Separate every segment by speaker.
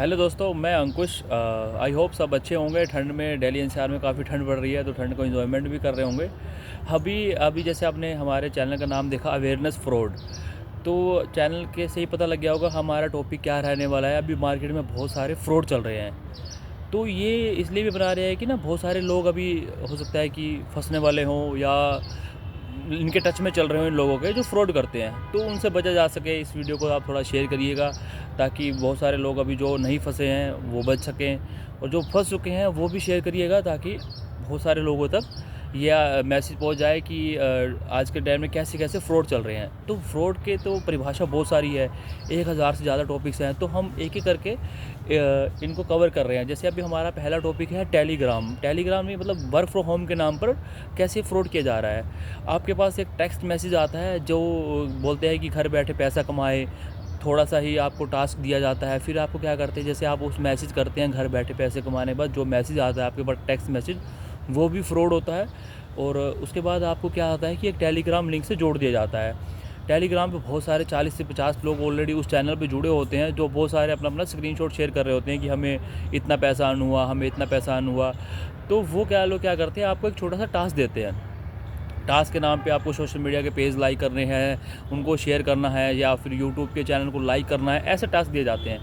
Speaker 1: Hello दोस्तों, मैं अंकुश। I hope सब अच्छे होंगे। ठंड में दिल्ली एनसीआर में काफ़ी ठंड पड़ रही है, तो ठंड को एंजॉयमेंट भी कर रहे होंगे। अभी अभी जैसे आपने हमारे चैनल का नाम देखा, अवेयरनेस फ्रॉड, तो चैनल के से ही पता लग गया होगा हमारा टॉपिक क्या रहने वाला है। अभी मार्केट में बहुत सारे फ्रॉड चल रहे हैं, तो ये इसलिए भी बना रहे हैं कि ना बहुत सारे लोग अभी हो सकता है कि फंसने वाले हों या इनके टच में चल रहे हो इन लोगों के जो फ्रॉड करते हैं, तो उनसे बचा जा सके। इस वीडियो को आप थोड़ा शेयर करिएगा ताकि बहुत सारे लोग अभी जो नहीं फंसे हैं वो बच सकें, और जो फंस चुके हैं वो भी शेयर करिएगा ताकि बहुत सारे लोगों तक यह मैसेज पहुंच जाए कि आज के टाइम में कैसे कैसे फ़्रॉड चल रहे हैं। तो फ्रॉड के तो परिभाषा बहुत सारी है, 1000 से ज़्यादा टॉपिक्स हैं, तो हम एक एक करके इनको कवर कर रहे हैं। जैसे अभी हमारा पहला टॉपिक है टेलीग्राम। टेलीग्राम में मतलब वर्क फ्रॉम होम के नाम पर कैसे फ्रॉड किया जा रहा है। आपके पास एक टेक्स्ट मैसेज आता है जो बोलते हैं कि घर बैठे पैसा कमाए, थोड़ा सा ही आपको टास्क दिया जाता है। फिर आपको क्या करते हैं, जैसे आप उस मैसेज करते हैं घर बैठे पैसे कमाने, बाद जो मैसेज आता है आपके पास टेक्स्ट मैसेज, वो भी फ्रॉड होता है। और उसके बाद आपको क्या आता है कि एक टेलीग्राम लिंक से जोड़ दिया जाता है। टेलीग्राम पे बहुत सारे 40 से 50 लोग ऑलरेडी उस चैनल पे जुड़े होते हैं, जो बहुत सारे अपना अपना स्क्रीनशॉट शेयर कर रहे होते हैं कि हमें इतना पैसा अर्न हुआ, हमें इतना पैसा अर्न हुआ। तो वो क्या लोग क्या करते हैं, आपको एक छोटा सा टास्क देते हैं। टास्क के नाम पे आपको सोशल मीडिया के पेज लाइक करने हैं, उनको शेयर करना है, या फिर यूट्यूब के चैनल को लाइक करना है। ऐसे टास्क दिए जाते हैं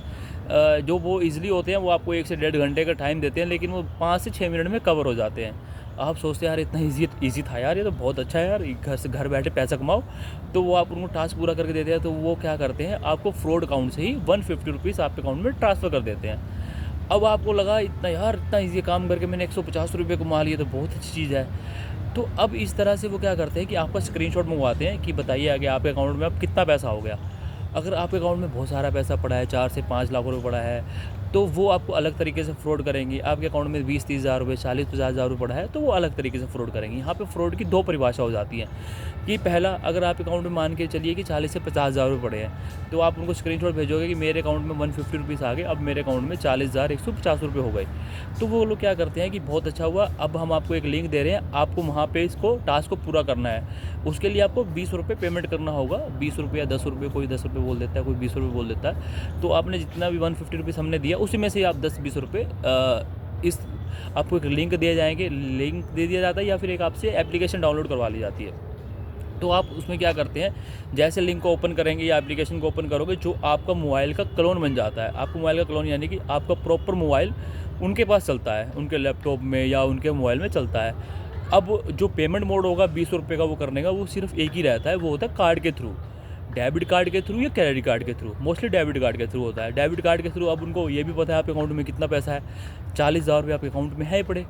Speaker 1: जो वो ईज़िली होते हैं। वो आपको 1 से 1.5 घंटे का टाइम देते हैं, लेकिन वो 5 से 6 मिनट में कवर हो जाते हैं। आप सोचते हैं यार इतना ईज़ी था यार, ये तो बहुत अच्छा है यार, घर से घर बैठे पैसा कमाओ। तो वो आप उनको टास्क पूरा करके देते हैं, तो वो क्या करते हैं, आपको फ्रॉड अकाउंट से ही 150 रुपीज़ आपके अकाउंट में ट्रांसफ़र कर देते हैं। अब आपको लगा इतना यार, इतना ईजी काम करके मैंने 150 रुपये कमा लिए, तो बहुत अच्छी चीज़ है। तो अब इस तरह से वो क्या करते हैं कि आपका स्क्रीनशॉट मंगवाते हैं कि बताइए आगे आपके अकाउंट में अब कितना पैसा हो गया। अगर आपके अकाउंट में बहुत सारा पैसा पड़ा है, 4 से 5 लाख रुपए पड़ा है, तो वो आपको अलग तरीके से फ्रॉड करेंगी। आपके अकाउंट में 20-30 हज़ार रुपये, 40-50 हज़ार रुपये पड़ा है, तो वो अलग तरीके से फ्रॉड करेंगी। यहाँ पे फ्रॉड की 2 परिभाषा हो जाती है कि पहला, अगर आपके अकाउंट में मान के चलिए कि 40 से 50 हज़ार रुपये पड़े हैं, तो आप उनको स्क्रीनशॉट भेजोगे कि मेरे अकाउंट में 150 रुपीज़ आ गए, अब मेरे अकाउंट में 40,150 रुपये हो गए। तो वो लोग क्या करते हैं कि बहुत अच्छा हुआ, अब हम आपको एक लिंक दे रहे हैं, आपको वहाँ पे इसको टास्क को पूरा करना है। उसके लिए आपको 20 रुपये पेमेंट करना होगा। 20 रुपये या 10 रुपये, कोई 10 रुपये बोल देता है, कोई 20 रुपये बोल देता है। तो आपने जितना भी 150 रुपीज़ हमने दिया, उसी में से आप 10-20 रुपये इस आपको एक लिंक दिए जाएंगे, लिंक दे दिया जाता है, या फिर एक आपसे एप्लीकेशन डाउनलोड करवा ली जाती है। तो आप उसमें क्या करते हैं, जैसे लिंक को ओपन करेंगे या एप्लीकेशन को ओपन करोगे, जो आपका मोबाइल का क्लोन बन जाता है। आपका मोबाइल का क्लोन यानी कि आपका प्रॉपर मोबाइल उनके पास चलता है, उनके लैपटॉप में या उनके मोबाइल में चलता है। अब जो पेमेंट मोड होगा 20 रुपये का वो करने का, वो सिर्फ एक ही रहता है, वो होता है कार्ड के थ्रू, डेबिट कार्ड के थ्रू या क्रेडिट कार्ड के थ्रू। मोस्टली डेबिट कार्ड के थ्रू होता है। डेबिट कार्ड के थ्रू अब उनको ये भी पता है आपके अकाउंट में कितना पैसा है, 40,000 रुपये आपके अकाउंट में है पड़े।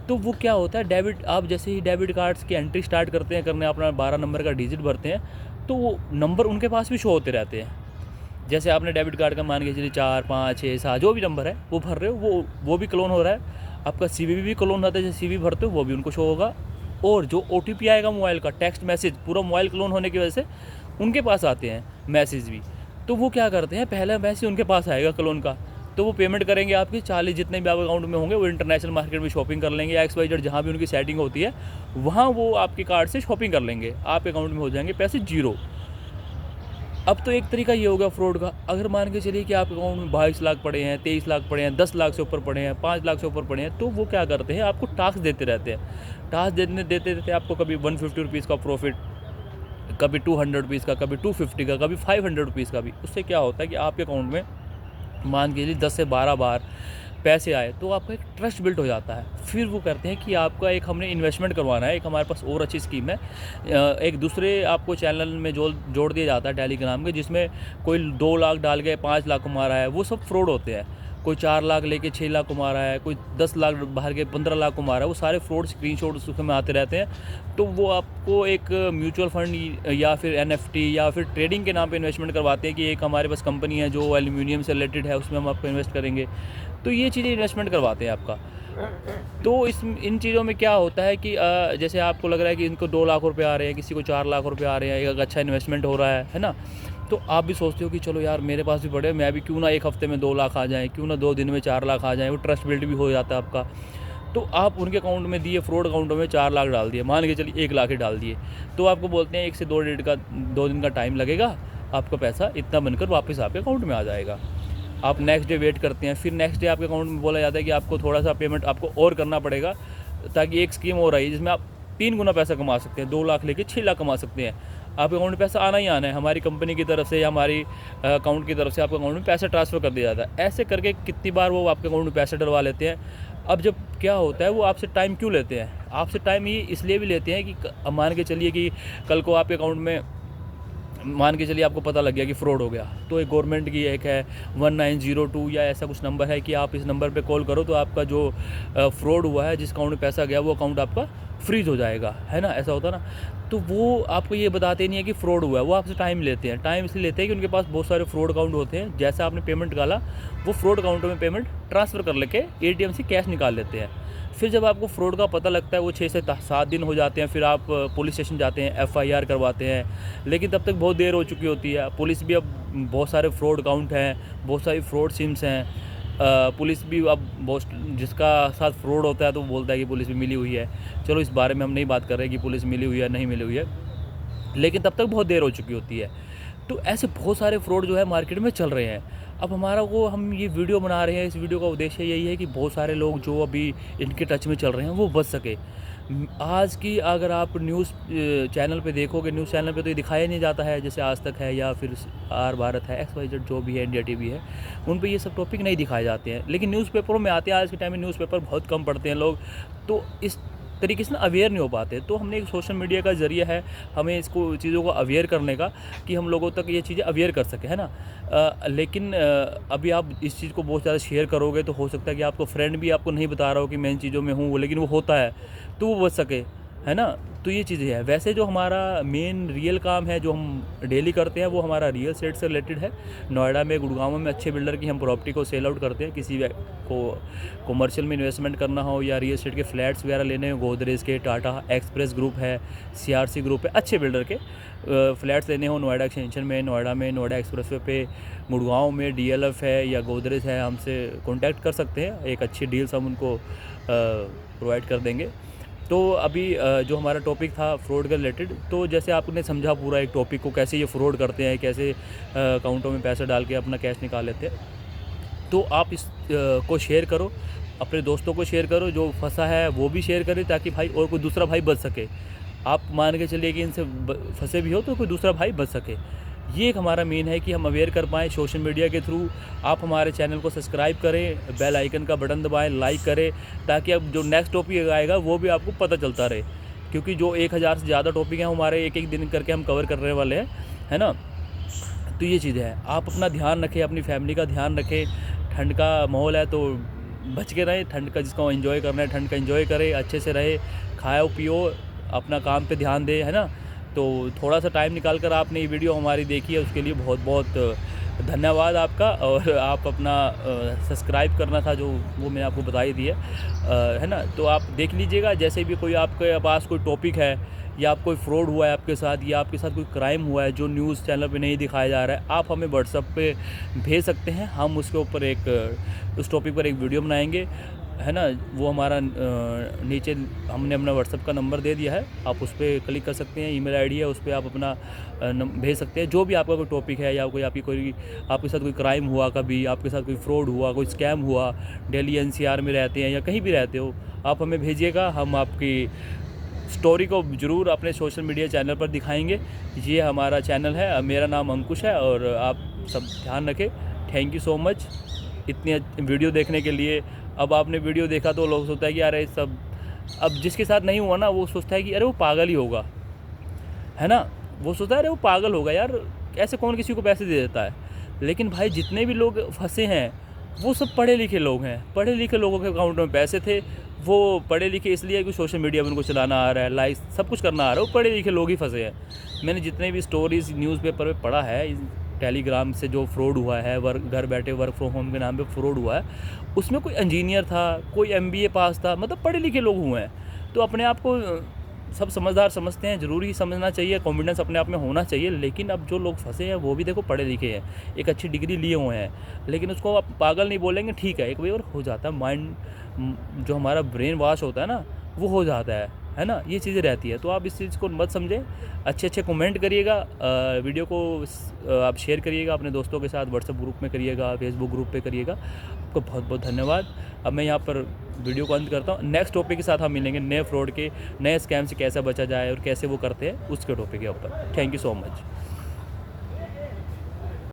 Speaker 1: तो वो क्या होता है, डेबिट, आप जैसे ही डेबिट कार्ड्स की एंट्री स्टार्ट करते हैं करने, अपना 12 नंबर का डिजिट भरते हैं, तो वो नंबर उनके पास भी शो होते रहते हैं। जैसे आपने डेबिट कार्ड का मान के चलिए 4, 5, 6, 7 जो भी नंबर है वो भर रहे हो, वो भी क्लोन हो रहा है। आपका सीवीवी भी क्लोन होता है, जैसे सीवी भरते हो वो भी उनको शो होगा। और जो ओटीपी आएगा मोबाइल का, टेक्स्ट मैसेज, पूरा मोबाइल क्लोन होने की वजह से उनके पास आते हैं मैसेज भी। तो वो क्या करते हैं, पहला मैसेज उनके पास आएगा क्लोन का, तो वो पेमेंट करेंगे आपकी 40 जितने भी आपके अकाउंट में होंगे, वो इंटरनेशनल मार्केट में शॉपिंग कर लेंगे, XYZ जहाँ भी उनकी सेटिंग होती है वहाँ वो आपके कार्ड से शॉपिंग कर लेंगे, आपके अकाउंट में हो जाएंगे पैसे जीरो। अब तो एक तरीका ये होगा फ्रॉड का। अगर मान के चलिए कि आपके अकाउंट में 22 लाख पड़े हैं, 23 लाख पड़े हैं, 10 लाख से ऊपर पड़े हैं, 5 लाख से ऊपर पड़े हैं, तो वो क्या करते हैं, आपको टास्क देते रहते हैं। टास्क देते देते आपको कभी 150 रुपीज़ का प्रॉफिट, कभी 200 रुपीज़ का, कभी 250 का, कभी 500 रुपीज़ का भी। उससे क्या होता है कि आपके अकाउंट में मान के लिए 10 से 12 बार पैसे आए, तो आपका एक ट्रस्ट बिल्ड हो जाता है। फिर वो करते हैं कि आपका एक हमने इन्वेस्टमेंट करवाना है। एक हमारे पास और अच्छी स्कीम है, एक दूसरे आपको चैनल में जोड़ दिया जाता है टेलीग्राम के, जिसमें कोई 2 लाख डाल के 5 लाख कमा रहा है। वो सब फ्रॉड होते हैं। कोई 4 लाख लेके 6 लाख कमा रहा है, कोई 10 लाख बाहर के 15 लाख कमा रहा है। वो सारे फ्रॉड स्क्रीनशॉट उसमें आते रहते हैं। तो वो आपको एक म्यूचुअल फंड या फिर NFT या फिर ट्रेडिंग के नाम पे इन्वेस्टमेंट करवाते हैं कि एक हमारे पास कंपनी है जो एल्यूमिनियम से रिलेटेड है, उसमें हम आपको इन्वेस्ट करेंगे। तो ये चीज़ें इन्वेस्टमेंट करवाते हैं आपका। तो इन चीज़ों में क्या होता है कि जैसे आपको लग रहा है कि इनको 2 लाख रुपए आ रहे हैं, किसी को 4 लाख रुपए आ रहे हैं, एक अच्छा इन्वेस्टमेंट हो रहा है ना। तो आप भी सोचते हो कि चलो यार मेरे पास भी पड़े, मैं भी क्यों ना एक हफ्ते में 2 लाख आ जाएँ, क्यों ना 2 दिन में 4 लाख आ जाएँ। वो ट्रस्ट बिल्ड भी हो जाता है आपका। तो आप उनके अकाउंट में दिए, फ्रॉड अकाउंटों में 4 लाख डाल दिए, मान के चलिए 1 लाख ही डाल दिए, तो आपको बोलते हैं 1 से 2 दिन का टाइम लगेगा, आपका पैसा इतना बनकर वापस आपके अकाउंट में आ जाएगा। आप नेक्स्ट डे वेट करते हैं, फिर नेक्स्ट डे आपके अकाउंट में बोला जाता है कि आपको थोड़ा सा पेमेंट आपको और करना पड़ेगा, ताकि एक स्कीम और आई जिसमें आप 3 गुना पैसा कमा सकते हैं, 2 लाख लेके 6 लाख कमा सकते हैं। आपके अकाउंट में पैसा आना ही आना है, हमारी कंपनी की तरफ से या हमारी अकाउंट की तरफ से आपके अकाउंट में पैसा ट्रांसफ़र कर दिया जाता है। ऐसे करके कितनी बार वो आपके अकाउंट में पैसे डलवा लेते हैं। अब जब क्या होता है, वो आपसे टाइम क्यों लेते हैं? आपसे टाइम ये इसलिए भी लेते हैं कि मान के चलिए कि कल को आपके अकाउंट में, मान के चलिए आपको पता लग गया कि फ्रॉड हो गया, तो एक गवर्नमेंट की एक है 1902 या ऐसा कुछ नंबर है कि आप इस नंबर पे कॉल करो तो आपका जो फ्रॉड हुआ है, जिस अकाउंट में पैसा गया, वो अकाउंट आपका फ्रीज़ हो जाएगा, है ना? ऐसा होता ना। तो वो आपको ये बताते नहीं है कि फ्रॉड हुआ है, वो आपसे टाइम लेते हैं। टाइम इसलिए लेते हैं कि उनके पास बहुत सारे फ्रॉड अकाउंट होते हैं। जैसा आपने पेमेंट डाला, वो फ्रॉड अकाउंटों में पेमेंट ट्रांसफ़र कर लेके एटीएम से कैश निकाल लेते हैं। फिर जब आपको फ्रॉड का पता लगता है, वो 6 से 7 दिन हो जाते हैं, फिर आप पुलिस स्टेशन जाते हैं, एफआईआर करवाते हैं, लेकिन तब तक बहुत देर हो चुकी होती है। पुलिस भी, अब बहुत सारे फ्रॉड अकाउंट हैं, बहुत सारी फ्रॉड सिम्स हैं, पुलिस भी अब बहुत, जिसका साथ फ्रॉड होता है तो वो बोलता है कि पुलिस भी मिली हुई है। चलो, इस बारे में हम नहीं बात कर रहे कि पुलिस मिली हुई है नहीं मिली हुई है, लेकिन तब तक बहुत देर हो चुकी होती है। तो ऐसे बहुत सारे फ्रॉड जो है मार्केट में चल रहे हैं। अब हमारा वो, हम ये वीडियो बना रहे हैं, इस वीडियो का उद्देश्य यही है कि बहुत सारे लोग जो अभी इनके टच में चल रहे हैं वो बच सके। आज की अगर आप न्यूज़ चैनल पे देखोगे, न्यूज़ चैनल पे तो ये दिखाया नहीं जाता है, जैसे आज तक है या फिर आर भारत है, XYZ जो भी है, इंडिया टीवी है, उन पे ये सब टॉपिक नहीं दिखाए जाते हैं। लेकिन न्यूज़पेपरों में आते हैं। आज के टाइम में न्यूज़पेपर बहुत कम पढ़ते हैं लोग, तो इस तरीके से ना अवेयर नहीं हो पाते। तो हमने एक सोशल मीडिया का ज़रिया है हमें इसको चीज़ों को अवेयर करने का, कि हम लोगों तक ये चीज़ें अवेयर कर सकें, है ना? लेकिन अभी आप इस चीज़ को बहुत ज़्यादा शेयर करोगे तो हो सकता है कि आपको फ्रेंड भी आपको नहीं बता रहा हो कि मैं इन चीज़ों में हूँ, लेकिन वो होता है, तो वो बच सके, है ना? तो ये चीज़ें हैं। वैसे जो हमारा मेन रियल काम है, जो हम डेली करते हैं, वो हमारा रियल एस्टेट से रिलेटेड है। नोएडा में, गुड़गांव में अच्छे बिल्डर की हम प्रॉपर्टी को सेल आउट करते हैं। किसी को कॉमर्शियल में इन्वेस्टमेंट करना हो या रियल एस्टेट के फ्लैट्स वगैरह लेने हो, गोदरेज के, टाटा एक्सप्रेस ग्रुप है, CRC ग्रुप है, अच्छे बिल्डर के फ्लैट्स लेने हो नोएडा एक्सटेंशन में, नोएडा एक्सप्रेसवे पे, गुड़गांव में DLF है या गोदरेज है, हमसे कॉन्टैक्ट कर सकते हैं। एक अच्छी डील्स हम उनको प्रोवाइड कर देंगे। तो अभी जो हमारा टॉपिक था फ्रॉड के रिलेटेड, तो जैसे आपने समझा पूरा एक टॉपिक को, कैसे ये फ्रॉड करते हैं, कैसे अकाउंटों में पैसा डाल के अपना कैश निकाल लेते हैं। तो आप इस को शेयर करो, अपने दोस्तों को शेयर करो, जो फंसा है वो भी शेयर करें, ताकि भाई और कोई दूसरा भाई बच सके। आप मान के चलिए कि इनसे फंसे भी हो तो कोई दूसरा भाई बच सके। ये एक हमारा मेन है कि हम अवेयर कर पाएँ सोशल मीडिया के थ्रू। आप हमारे चैनल को सब्सक्राइब करें, बेल आइकन का बटन दबाएं, लाइक करें, ताकि अब जो नेक्स्ट टॉपिक आएगा वो भी आपको पता चलता रहे। क्योंकि जो 1000 से ज़्यादा टॉपिक हैं हमारे, एक दिन करके हम कवर करने वाले हैं, है ना? तो ये चीज़ें हैं। आप अपना ध्यान रखें, अपनी फैमिली का ध्यान रखें। ठंड का माहौल है तो बच के रहें। ठंड का, जिसको एंजॉय करना है ठंड का एंजॉय करे, अच्छे से रहे, खाओ पियो, अपना काम पे ध्यान दें, है ना? तो थोड़ा सा टाइम निकाल कर आपने ये वीडियो हमारी देखी है, उसके लिए बहुत बहुत धन्यवाद आपका। और आप अपना सब्सक्राइब करना था जो, वो मैंने आपको बता ही दिया, है ना? तो आप देख लीजिएगा। जैसे भी कोई आपके पास कोई टॉपिक है, या आप कोई फ्रॉड हुआ है आपके साथ, या आपके साथ कोई क्राइम हुआ है जो न्यूज़ चैनल पे नहीं दिखाया जा रहा है, आप हमें व्हाट्सएप पे भेज सकते हैं। हम उसके ऊपर उस टॉपिक पर एक वीडियो बनाएंगे, है ना? वो हमारा नीचे हमने अपना व्हाट्सएप का नंबर दे दिया है, आप उस पर क्लिक कर सकते हैं। ईमेल आईडी है, उस पर आप अपना भेज सकते हैं। जो भी आपका कोई टॉपिक है, या कोई आपके साथ कोई क्राइम हुआ, कभी आपके साथ कोई फ्रॉड हुआ, कोई स्कैम हुआ, दिल्ली NCR में रहते हैं या कहीं भी रहते हो, आप हमें भेजिएगा। हम आपकी स्टोरी को ज़रूर अपने सोशल मीडिया चैनल पर दिखाएंगे। ये हमारा चैनल है, मेरा नाम अंकुश है, और आप सब ध्यान रखें। थैंक यू सो मच इतनी वीडियो देखने के लिए। अब आपने वीडियो देखा तो लोग सोचता है कि अरे सब, अब जिसके साथ नहीं हुआ ना, वो सोचता है कि अरे वो पागल ही होगा, है ना? वो सोचता है अरे वो पागल होगा यार, ऐसे कौन किसी को पैसे दे देता है। लेकिन भाई, जितने भी लोग फंसे हैं वो सब पढ़े लिखे लोग हैं। पढ़े लिखे लोगों के अकाउंट में पैसे थे। वो पढ़े लिखे इसलिए कि सोशल मीडिया पर उनको चलाना आ रहा है, लाइक सब कुछ करना आ रहा है, वो पढ़े लिखे लोग ही फंसे हैं। मैंने जितने भी स्टोरीज़ न्यूज़पेपर में पढ़ा है, टेलीग्राम से जो फ्रॉड हुआ है, घर बैठे वर्क फ्रॉम होम के नाम पे फ्रॉड हुआ है, उसमें कोई इंजीनियर था, कोई MBA पास था, मतलब पढ़े लिखे लोग हुए हैं। तो अपने आप को सब समझदार समझते हैं, ज़रूरी ही समझना चाहिए, कॉन्फिडेंस अपने आप में होना चाहिए। लेकिन अब जो लोग फंसे हैं वो भी देखो पढ़े लिखे हैं, एक अच्छी डिग्री लिए हुए हैं, लेकिन उसको आप पागल नहीं बोलेंगे, ठीक है, एक बार हो जाता है, माइंड जो हमारा ब्रेन वॉश होता है ना, वो हो जाता है। है ना, ये चीज़ें रहती है। तो आप इस चीज़ को मत समझें, अच्छे अच्छे कमेंट करिएगा, वीडियो को आप शेयर करिएगा अपने दोस्तों के साथ, व्हाट्सएप ग्रुप में करिएगा, फेसबुक ग्रुप पे करिएगा। आपको बहुत बहुत धन्यवाद। अब मैं यहाँ पर वीडियो को अंत करता हूँ। नेक्स्ट टॉपिक के साथ हम मिलेंगे, नए फ्रॉड के, नए स्कैम से कैसे बचा जाए और कैसे वो करते हैं, उसके टॉपिक के ऊपर। Thank you so much.